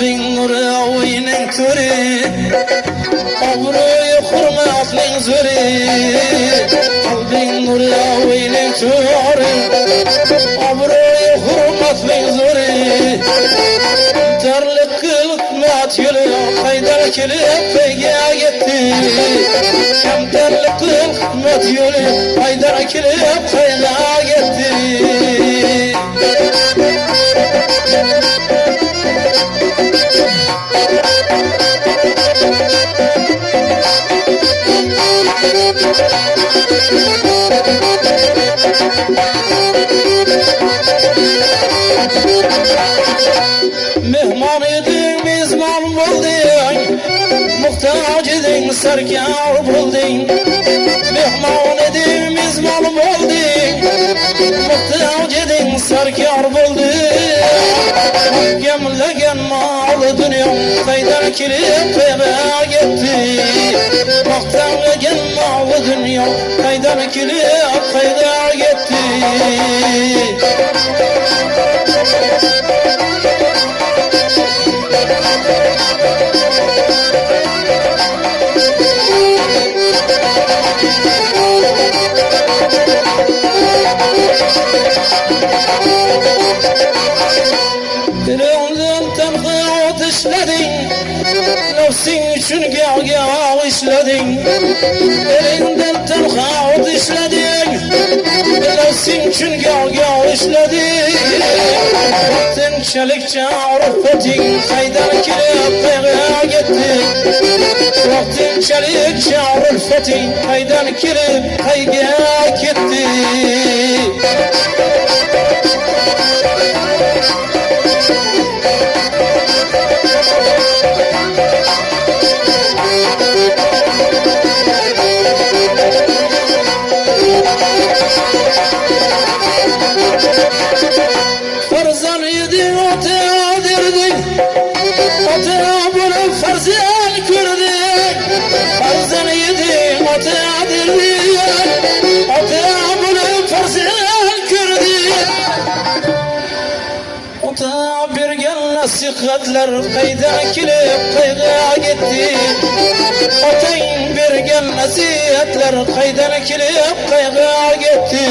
kalbin nuru oyunun körü, obro'yu hurmatning zo'ri. Kalbin nuru oyunun körü, obro'yu hurmatning zo'ri. Darlık kılmat yolu kaydar kilip peyga gitti. Kamtarlık kılmat yolu kaydar kilip peyga gitti. Mehman edin mezman buldun, muhtaç edin sarkar buldun. Mehman edin mezman buldun, muhtaç edin sarkar buldun. Gemlegen malı dünyam kaydar kilip peyga gitti. Muhtaç malı dünyam kaydar kilip peyga gitti. Dilimden tenha işledin, nefsin için gâh işledin. Elinden tenha işledin, nefsin için gâh işledin. Vaktin çelikçe urfetin, kaydan kilip peyga gitti. Vaktin çelikçe urfetin, kaydan kilip peyga gitti. Farzan yedin ota derdin, ota bunu farzan gördün. Farzan yedin ota derdin, ota bunu farzan gördün. Ota bergen nasihatler peyda kilip peyga gitti. Otayın bergen nasihatler peyda kilip peyga gitti.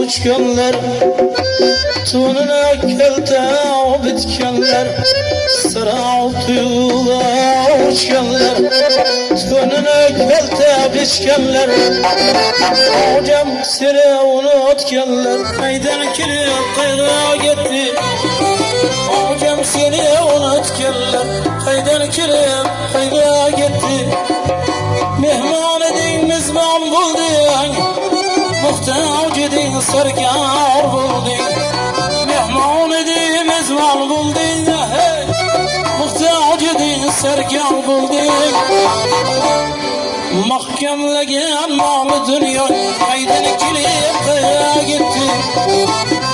Uçkanlar, tununa kelte bitkenler. Sıra tuyula uçkanlar, tununa kelte bitkenler. Hocam seni unutkenler, kaydan kilip peyga gitti. Hocam seni unutkenler, kaydan kilip peyga gitti. Mehman edin mezman buldun, muhtaç edin sarkar buldun. Mehman edin mezman buldun, muhtaç edin sarkar buldun. Mahkemlegen malı dünya kaydan kilip peyga gitti.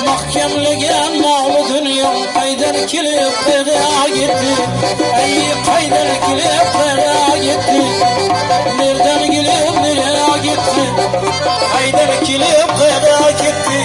Mahkemlegen malı dünya kaydan kilip peyga gitti. Ay kaydan kilip peyga gitti. Nereden gelip nereye gitti? Kaydan kilip peyga gitti.